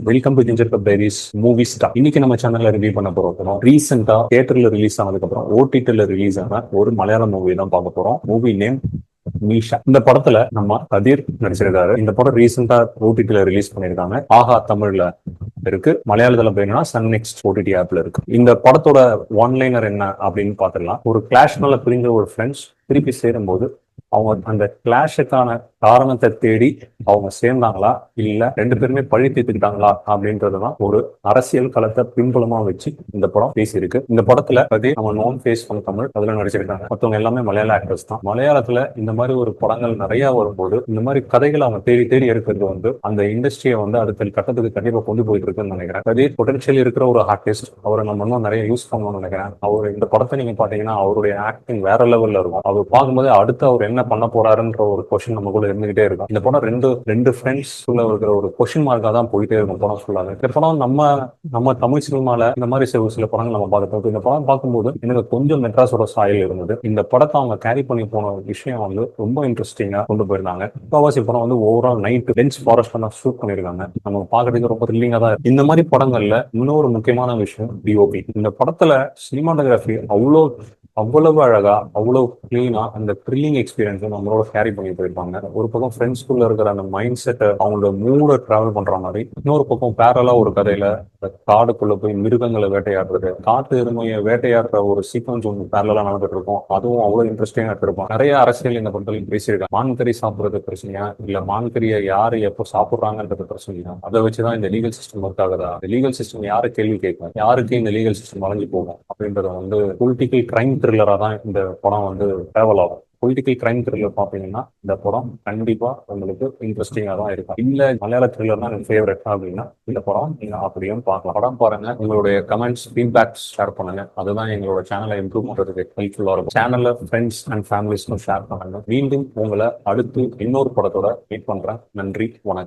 Welcome to ginger cup diaries movie star. இன்னைக்கு நம்ம சேனல்ல ரிவ்யூ பண்ண போறோம் படம் ரீசெண்டா தியேட்டர்ல ரிலீஸ் ஆனதுக்கு அப்புறம் ஓடிடில ரிலீஸ் ஆன ஒரு மலையாள மூவி தான் பார்க்க போறோம். Movie name மீஷா. இந்த படத்துல நம்ம கதிர் நடிச்சிருக்காரு. இந்த படம் ரீசெண்டா ஓடிடில ரிலீஸ் பண்ணிருக்காங்க. ஆஹா தமிழ்ல இருக்கு, மலையாளத்துல போயினா சன் நெக்ஸ்ட் ஓடிடி ஆப்ல இருக்கு. இந்த படத்தோட ஒன்லைனர் என்ன அப்படின்னு பாத்துக்கலாம். ஒரு கிளாஷ் மேல பிரிஞ்ச ஒரு ஃப்ரெண்ட்ஸ் திருப்பி சேரும் போது அவங்க அந்த கிளாஷுக்கான காரணத்தை தேடி அவங்க சேர்ந்தாங்களா இல்ல ரெண்டு பேருமே பழி தீர்த்துக்கிட்டாங்களா அப்படின்றதுதான் ஒரு அரசியல் களத்தை பின்புலமா வச்சு இந்த படம் பேசியிருக்கு. இந்த படத்துல அதே நம்ம நோன் ஃபேஸ் பண்ண தமிழ் அதுல நடிச்சிருக்காங்க. மற்றவங்க எல்லாமே மலையாள ஆக்டர்ஸ் தான். மலையாளத்துல இந்த மாதிரி ஒரு படங்கள் நிறைய வரும்போது இந்த மாதிரி கதைகளை அவங்க தேடி தேடி எடுக்கிறது அந்த இண்டஸ்ட்ரியை அடுத்த கட்டத்துக்கு கண்டிப்பா கொண்டு போயிட்டு இருக்குன்னு நினைக்கிறேன். அதே பொட்டன்ஷியல் இருக்கிற ஒரு ஆர்டிஸ்ட், அவரை நம்ம இன்னும் நிறைய யூஸ் பண்ணணும்னு நினைக்கிறேன். அவர் இந்த படத்தை நீங்க பாத்தீங்கன்னா அவருடைய ஆக்டிங் வேற லெவல்ல இருக்கும். அவர் பார்க்கும்போது அடுத்து அவர் என்ன பண்ண போறாருன்ற ஒரு கொஸ்டின் நமக்குள்ள இருந்துகிட்டே இருக்கும். இந்த படம் ரெண்டு ஃப்ரெண்ட்ஸ் இருக்கிற ஒரு கொஸ்டின் மார்க்கா தான் போயிட்டே இருக்கும் படம் ஃபுல்லாக. இந்த படம் நம்ம தமிழ் சினிமால இந்த மாதிரி சில படங்கள் நம்ம பார்த்துட்டோம். இந்த படம் பார்க்கும்போது எனக்கு கொஞ்சம் மெட்ராஸோட சாயல் இருந்தது. இந்த படத்தை அவங்க கேரி பண்ணி போன விஷயம் ரொம்ப இன்ட்ரெஸ்டிங்கா கொண்டு போயிருந்தாங்க. முக்காவாசி படம் ஓவரால் நைட் டென்ஸ் ஃபாரஸ்ட் தான் ஷூட் பண்ணிருக்காங்க. நம்ம பார்க்கறதுக்கு ரொம்ப த்ரில்லிங்கா தான். இந்த மாதிரி படங்கள்ல இன்னொரு முக்கியமான விஷயம் டிஓபி. இந்த படத்துல சினிமாட்டோகிராஃபி அவ்வளவு அழகா, அவ்வளவு கிளீனா அந்த த்ரில்லிங் எக்ஸ்பீரியன்ஸ் நம்மளோட கேரி பண்ணி போயிருப்பாங்க. ஒரு பக்கம் ஃப்ரெண்ட்ஸ்குள்ள இருக்கிற அந்த மைண்ட் செட்டை அவங்களோட மூட டிராவல் பண்ற மாதிரி, இன்னொரு பக்கம் பேரலா ஒரு கதையில காடுக்குள்ள போய் மிருகங்களை வேட்டையாடுறது, காட்டு எருமையை வேட்டையாடுற ஒரு சீக்வன்ஸ் ஒன்று பேரலா நடந்துட்டு இருக்கும். அதுவும் அவ்வளவு இன்ட்ரெஸ்டிங்கா எடுத்திருப்பாங்க. நிறைய அரசியல் இந்த படத்துல பேசியிருக்காங்க. மான்கறி சாப்பிடுறது பிரச்சனையா இல்ல மான்கறியை யாரு எப்போ சாப்பிடுறாங்கன்றது பிரச்சனையா, அதை வச்சுதான் இந்த லீகல் சிஸ்டம் ஒர்க் ஆகுதா, இந்த லீகல் சிஸ்டம் யாரு கேள்வி கேட்கும், யாருக்கு இந்த லீகல் சிஸ்டம் வளைஞ்சு போகும் அப்படின்றத பொலிட்டிக்கல் கிரைம் த்ரில்லரா தான் இந்த படம் டிராவல் ஆகும். பொலிட்டிக்கல் கிரைம் த்ரில்லர் பாத்தீங்கன்னா இந்த படம் கண்டிப்பா உங்களுக்கு இன்ட்ரெஸ்டிங்கா தான் இருக்கும். இல்ல மலையாள த்ரில்லர் தான் எனக்கு ஃபேவரட் அப்படின்னா இந்த படம் நீங்க அப்படியும் பார்க்கலாம். படம் பாருங்க, உங்களுடைய கமெண்ட்ஸ் ஃபீட்பேக்ஸ் ஷேர் பண்ணுங்க. அதுதான் எங்களோட சேனலை இம்ப்ரூவ் பண்றதுக்கு ஹெல்ப்ஃபுல்லா இருக்கும். சேனல்ல ஃப்ரெண்ட்ஸ் அண்ட் ஃபேமிலிஸ்க்கும் ஷேர் பண்ணுங்க. மீண்டும் உங்களை அடுத்து இன்னொரு படத்தோட மீட் பண்றேன். நன்றி, வணக்கம்.